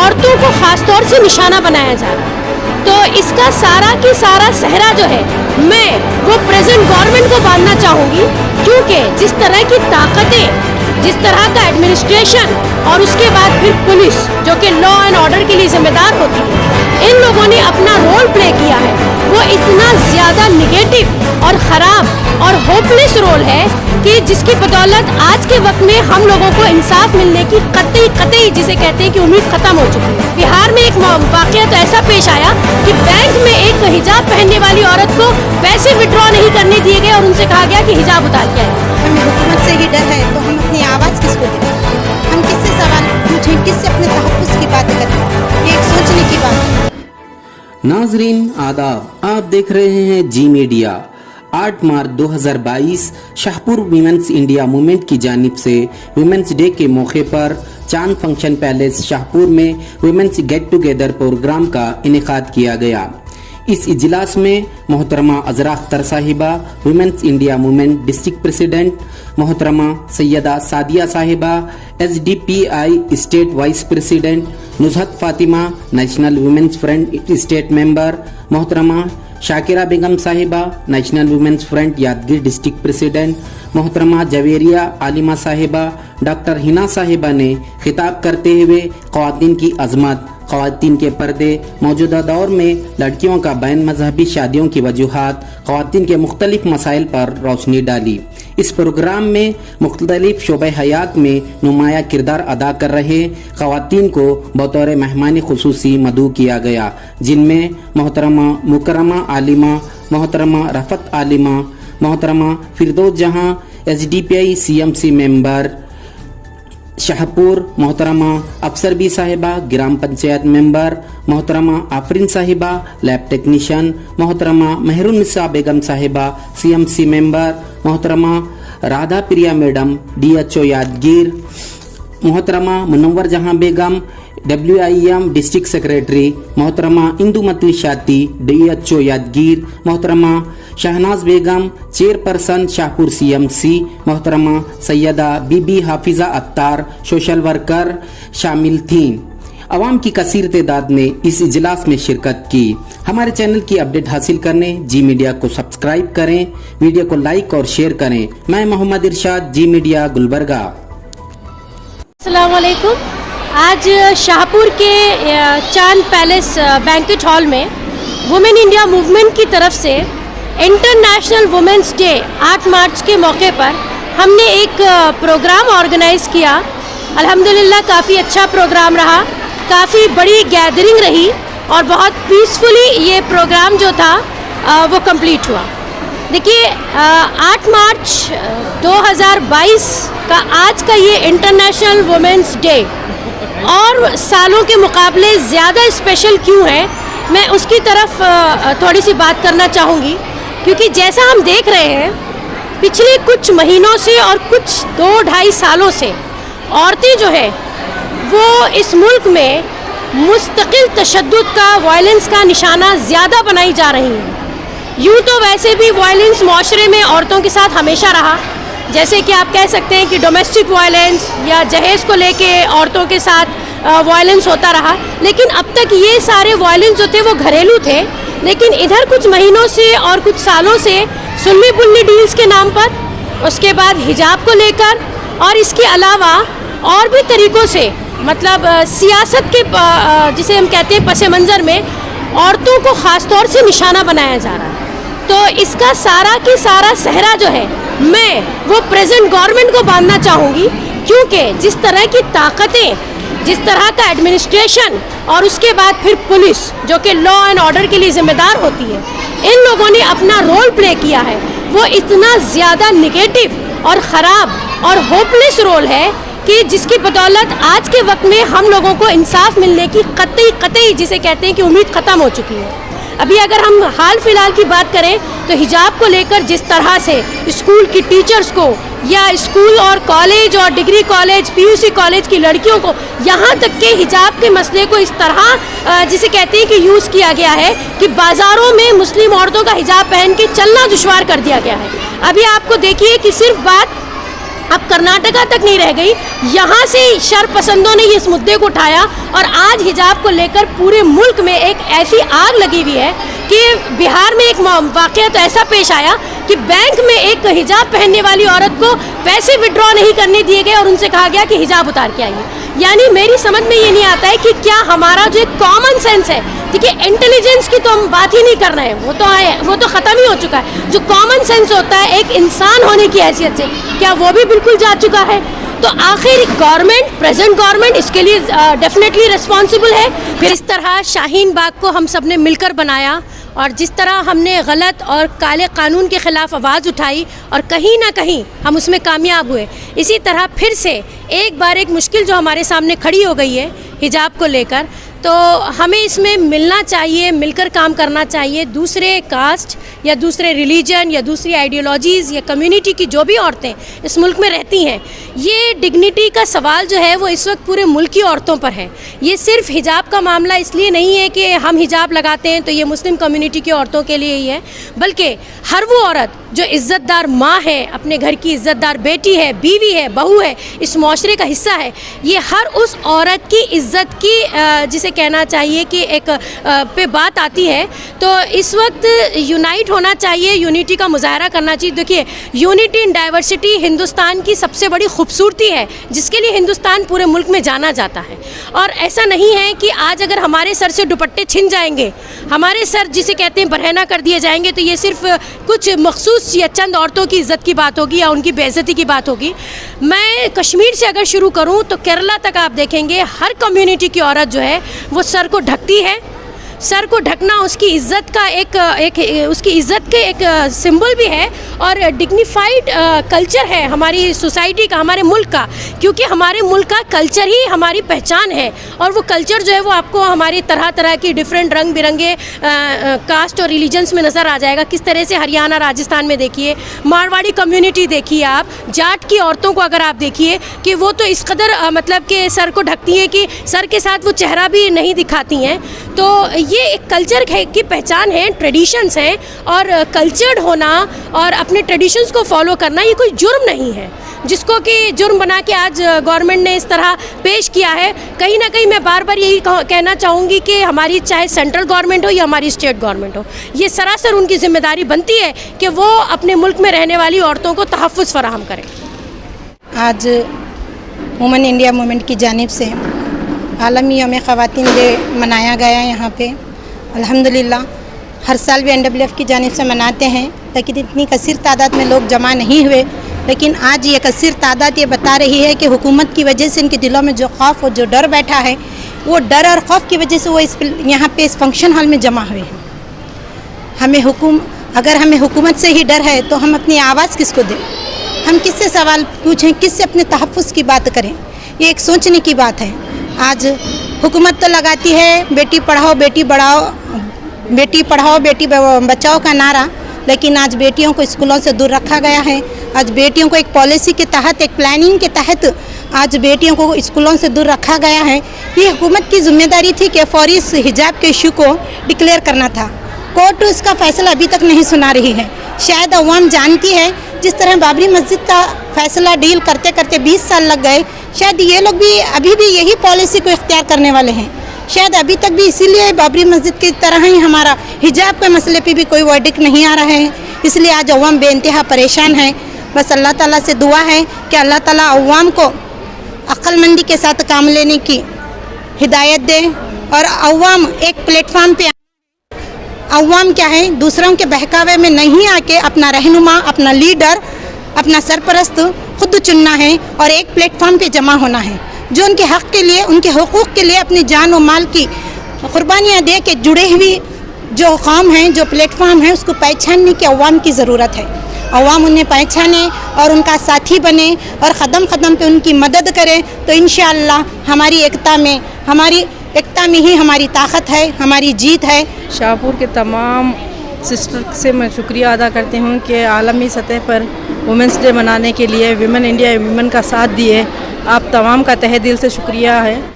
औरतों को खास तौर से निशाना बनाया जा रहा है। तो इसका सारा की सारा सहरा जो है मैं वो प्रेजेंट गवर्नमेंट को बांधना चाहूँगी, क्योंकि जिस तरह की ताकतें, जिस तरह का एडमिनिस्ट्रेशन और उसके बाद फिर पुलिस जो कि लॉ एंड ऑर्डर के लिए जिम्मेदार होती है, इन लोगों ने अपना रोल प्ले किया है, वो इतना ज़्यादा निगेटिव और ख़राब और होपलेस रोल है कि जिसकी बदौलत आज के वक्त में हम लोगों को इंसाफ मिलने की कतई जिसे कहते हैं कि उम्मीद ख़त्म हो चुकी है। बिहार में एक वाक़या तो ऐसा पेश आया कि बैंक में एक हिजाब पहनने वाली औरत को पैसे विड्रॉ नहीं करने दिए गए और उनसे कहा गया कि हिजाब उतार के आए। हमें हुकूमत से ही डर है तो हम अपनी आवाज़ किसको दें? हम किससे सवाल पूछें, किससे अपने तहफ़्फ़ुज़ की बातें करें? ये एक सोचने की बात है। नाजरीन आदाब, आप देख रहे हैं जी मीडिया। 8 मार्च 2022 शाहपुर वीमेंस इंडिया मूवमेंट की जानिब से वीमेंस डे के मौके पर चांद फंक्शन पैलेस शाहपुर में वीमेंस गेट टुगेदर प्रोग्राम का इनेकाद किया गया। इस इजलास में मोहतरमा अजरा अख्तर साहिबा women's India movement district president, मोहतरमा सैयदा सादिया साहिबा SDPI state vice president, Nuzhat Fatima national women's front state member, मोहतरमा शाकिरा बेगम साहिबा national women's front Yadgir district president, मोहतरमा जवेरिया आलिमा साहिबा, डॉक्टर हिना साहिबा ने खिताब करते हुए ख़वातीन की अजमत, ख़वातीन के पर्दे, मौजूदा दौर में लड़कियों का बैन मजहबी शादियों की वजूहात, ख़वातीन के मुख्तलिफ मसाइल पर रोशनी डाली। इस प्रोग्राम में मुख्तलिफ शोबे हयात में नुमाया किरदार अदा कर रहे ख़वातीन को बतौर मेहमान खुसूसी मदऊ किया गया, जिनमें मोहतरमा मुकरमा आलिमा, मोहतरमा रफ़त आलिमा, मोहतरमा फिरदौस जहां SDPI CMC मेंबर शाहपुर, मोहतरमा अफसर बी साहिबा ग्राम पंचायत मेंबर, मोहतरमा आफरीन साहिबा लैब टेक्नीशियन, मोहतरमा मेहरुन्निसा बेगम साहिबा CMC मेंबर, मोहतरमा राधा प्रिया मैडम DHO यादगीर, मोहतरमा मुनव्वर जहां बेगम WIM डिस्ट्रिक्ट सेक्रेटरी, मोहतरमा इंदुमती शाती DHO यादगीर, मोहतरमा शहनाज बेगम चेयरपर्सन शाहपुर CMC, मोहतरमा सैयदा बीबी हाफिजा अत्तार सोशल वर्कर शामिल थीं। अवाम की कसीर तादाद ने इस इजलास में शिरकत की। हमारे चैनल की अपडेट हासिल करने जी मीडिया को सब्सक्राइब करें, वीडियो को लाइक और शेयर करें। मैं मोहम्मद इरशाद, जी मीडिया गुलबर्गा। अस्सलाम वालेकुम। आज शाहपुर के चांद पैलेस बैंक्वेट हॉल में वुमेन इंडिया मूवमेंट की तरफ से इंटरनेशनल वुमेन्स डे 8 मार्च के मौके पर हमने एक प्रोग्राम ऑर्गेनाइज़ किया। अल्हम्दुलिल्लाह काफ़ी अच्छा प्रोग्राम रहा, काफ़ी बड़ी गैदरिंग रही और बहुत पीसफुली ये प्रोग्राम जो था वो कंप्लीट हुआ। देखिए 8 मार्च 2022 का आज का ये इंटरनेशनल वुमेन्स डे और सालों के मुकाबले ज़्यादा स्पेशल क्यों है, मैं उसकी तरफ थोड़ी सी बात करना चाहूँगी। क्योंकि जैसा हम देख रहे हैं पिछले कुछ महीनों से और कुछ 2-2.5 सालों से औरतें जो है वो इस मुल्क में मुस्तकिल तशद्दुद का, वायलेंस का निशाना ज़्यादा बनाई जा रही हैं। यूँ तो वैसे भी वायलेंस माशरे में औरतों के साथ हमेशा रहा, जैसे कि आप कह सकते हैं कि डोमेस्टिक वायलेंस या जहेज़ को लेके औरतों के साथ वायलेंस होता रहा, लेकिन अब तक ये सारे वायलेंस जो थे वो घरेलू थे। लेकिन इधर कुछ महीनों से और कुछ सालों से सुन्नी पुन्नी डील्स के नाम पर, उसके बाद हिजाब को लेकर और इसके अलावा और भी तरीक़ों से, मतलब सियासत के जिसे हम कहते हैं पस मंज़र में औरतों को ख़ास तौर से निशाना बनाया जा रहा है। तो इसका सारा की सारा सहरा जो है मैं वो प्रेजेंट गवर्नमेंट को बांधना चाहूँगी, क्योंकि जिस तरह की ताकतें, जिस तरह का एडमिनिस्ट्रेशन और उसके बाद फिर पुलिस जो कि लॉ एंड ऑर्डर के लिए ज़िम्मेदार होती है, इन लोगों ने अपना रोल प्ले किया है, वो इतना ज़्यादा निगेटिव और ख़राब और होपलेस रोल है कि जिसकी बदौलत आज के वक्त में हम लोगों को इंसाफ मिलने की कतई जिसे कहते हैं कि उम्मीद ख़त्म हो चुकी है। अभी अगर हम हाल फिलहाल की बात करें तो हिजाब को लेकर जिस तरह से स्कूल की टीचर्स को या स्कूल और कॉलेज और डिग्री कॉलेज PUC कॉलेज की लड़कियों को, यहाँ तक के हिजाब के मसले को इस तरह जिसे कहते हैं कि यूज़ किया गया है कि बाज़ारों में मुस्लिम औरतों का हिजाब पहन के चलना दुश्वार कर दिया गया है। अभी आपको देखिए कि सिर्फ बात अब कर्नाटका तक नहीं रह गई, यहाँ से शरपसंदों ने इस मुद्दे को उठाया और आज हिजाब को लेकर पूरे मुल्क में एक ऐसी आग लगी हुई है कि बिहार में एक वाक़या तो ऐसा पेश आया कि बैंक में एक हिजाब पहनने वाली औरत को पैसे विड्रॉ नहीं करने दिए गए और उनसे कहा गया कि हिजाब उतार के आइए। यानी मेरी समझ में ये नहीं आता है कि क्या हमारा जो एक कॉमन सेंस है, देखिए इंटेलिजेंस की तो हम बात ही नहीं कर रहे हैं, वो तो ख़त्म ही हो चुका है। जो कॉमन सेंस होता है एक इंसान होने की हैसियत से, क्या वो भी बिल्कुल जा चुका है? तो आखिर गवर्नमेंट, प्रेजेंट गवर्नमेंट इसके लिए डेफिनेटली रिस्पॉन्सिबल है। फिर इस तरह शाहीन बाग को हम सब ने मिलकर बनाया और जिस तरह हमने गलत और काले कानून के ख़िलाफ़ आवाज़ उठाई और कहीं ना कहीं हम उसमें कामयाब हुए, इसी तरह फिर से एक बार एक मुश्किल जो हमारे सामने खड़ी हो गई है हिजाब को लेकर, तो हमें इसमें मिलना चाहिए, मिलकर काम करना चाहिए। दूसरे कास्ट या दूसरे रिलीजन या दूसरी आइडियोलॉजीज़ या कम्युनिटी की जो भी औरतें इस मुल्क में रहती हैं, ये डिग्निटी का सवाल जो है वो इस वक्त पूरे मुल्क की औरतों पर है। ये सिर्फ हिजाब का मामला इसलिए नहीं है कि हम हिजाब लगाते हैं तो ये मुस्लिम कम्युनिटी की औरतों के लिए ही है, बल्कि हर वो औरत जो इज़्ज़तदार माँ है, अपने घर की इज़्ज़तदार बेटी है, बीवी है, बहू है, इस माशरे का हिस्सा है, ये हर उस औरत की इज़्ज़त की जिसे कहना चाहिए कि एक पे बात आती है। तो इस वक्त यूनाइट होना चाहिए, यूनिटी का मुजाहरा करना चाहिए। देखिए, यूनिटी इन डाइवर्सिटी हिंदुस्तान की सबसे बड़ी खूबसूरती है, जिसके लिए हिंदुस्तान पूरे मुल्क में जाना जाता है। और ऐसा नहीं है कि आज अगर हमारे सर से दुपट्टे छिन जाएंगे, हमारे सर जिसे कहते हैं बरहना कर दिए जाएंगे, तो ये सिर्फ कुछ मखसूस या चंद औरतों की इज़्ज़त की बात होगी या उनकी बेइज्जती की बात होगी। मैं कश्मीर से अगर शुरू करूं तो केरला तक आप देखेंगे हर कम्युनिटी की औरत जो है वो सर को ढकती है। सर को ढकना उसकी इज़्ज़त का उसकी इज़्ज़त के एक सिंबल भी है और डिग्निफाइड कल्चर है हमारी सोसाइटी का, हमारे मुल्क का, क्योंकि हमारे मुल्क का कल्चर ही हमारी पहचान है। और वो कल्चर जो है वो आपको हमारी तरह तरह की डिफरेंट रंग बिरंगे कास्ट और रिलीजन्स में नज़र आ जाएगा। किस तरह से हरियाणा, राजस्थान में देखिए, मारवाड़ी कम्युनिटी देखिए, आप जाट की औरतों को अगर आप देखिए कि वो तो इस कदर मतलब कि सर को ढकती हैं कि सर के साथ वो चेहरा भी नहीं दिखाती हैं। तो ये एक कल्चर की पहचान है, ट्रेडिशंस हैं, और कल्चर्ड होना और अपने ट्रेडिशंस को फॉलो करना ये कोई जुर्म नहीं है, जिसको कि जुर्म बना के आज गवर्नमेंट ने इस तरह पेश किया है। कहीं ना कहीं मैं बार बार यही कहना चाहूँगी कि हमारी चाहे सेंट्रल गवर्नमेंट हो या हमारी स्टेट गवर्नमेंट हो, ये सरासर उनकी जिम्मेदारी बनती है कि वो अपने मुल्क में रहने वाली औरतों को तहफ़्फ़ुज़ फराहम करें। आज वुमेन इंडिया मूवमेंट की जानिब से आलमी यौम ख़वातीन डे मनाया गया यहाँ पे। अल्हम्दुलिल्लाह हर साल भी NWF की जानिब से मनाते हैं, लेकिन इतनी कसीर तादाद में लोग जमा नहीं हुए। लेकिन आज ये कसीर तादाद ये बता रही है कि हुकूमत की वजह से इनके दिलों में जो खौफ और जो डर बैठा है, वो डर और खौफ की वजह से वो यहाँ पे इस फंक्शन हॉल में जमा हुए हैं। अगर हमें हुकूमत से ही डर है तो हम अपनी आवाज़ किसको दें? हम किससे सवाल पूछें, किससे अपने तहफ़्फ़ुज़ की बात करें? ये एक सोचने की बात है। आज हुकूमत तो लगाती है बेटी पढ़ाओ बेटी बचाओ का नारा, लेकिन आज बेटियों को स्कूलों से दूर रखा गया है। आज बेटियों को एक पॉलिसी के तहत, एक प्लानिंग के तहत आज बेटियों को स्कूलों से दूर रखा गया है। ये हुकूमत की जिम्मेदारी थी कि फौरी इस हिजाब के इशू को डिक्लेयर करना था। कोर्ट इसका फैसला अभी तक नहीं सुना रही है। शायद अवाम जानती है, जिस तरह बाबरी मस्जिद का फैसला डील करते करते 20 साल लग गए, शायद ये लोग भी अभी भी यही पॉलिसी को इख्तियार करने वाले हैं। शायद अभी तक भी इसीलिए बाबरी मस्जिद की तरह ही हमारा हिजाब के मसले पे भी कोई वर्डिक्ट नहीं आ रहा है। इसलिए आज अवाम बेइंतहा परेशान है। बस अल्लाह ताला से दुआ है कि अल्लाह ताला अवाम को अक्लमंदी के साथ काम लेने की हिदायत दे और अवाम एक प्लेटफार्म पे, अवाम क्या है, दूसरों के बहकावे में नहीं आके अपना रहनुमा, अपना लीडर, अपना सरपरस्त खुद चुनना है और एक प्लेटफार्म पे जमा होना है, जो उनके हक़ के लिए, उनके हुकूक़ के लिए अपनी जान और माल की कुर्बानियाँ दे के जुड़े हुई जो कौम हैं, जो प्लेटफार्म है, उसको पहचानने की अवाम की ज़रूरत है। अवाम उन्हें पहचाने और उनका साथी बने और क़दम क़दम पे उनकी मदद करे, तो इंशाअल्लाह हमारी एकता में ही हमारी ताकत है, हमारी जीत है। शाहपुर के तमाम सिस्टर से मैं शुक्रिया अदा करती हूँ कि आलमी सतह पर वुमेंस डे मनाने के लिए विमेन इंडिया वुमेन का साथ दिए। आप तमाम का तहे दिल से शुक्रिया है।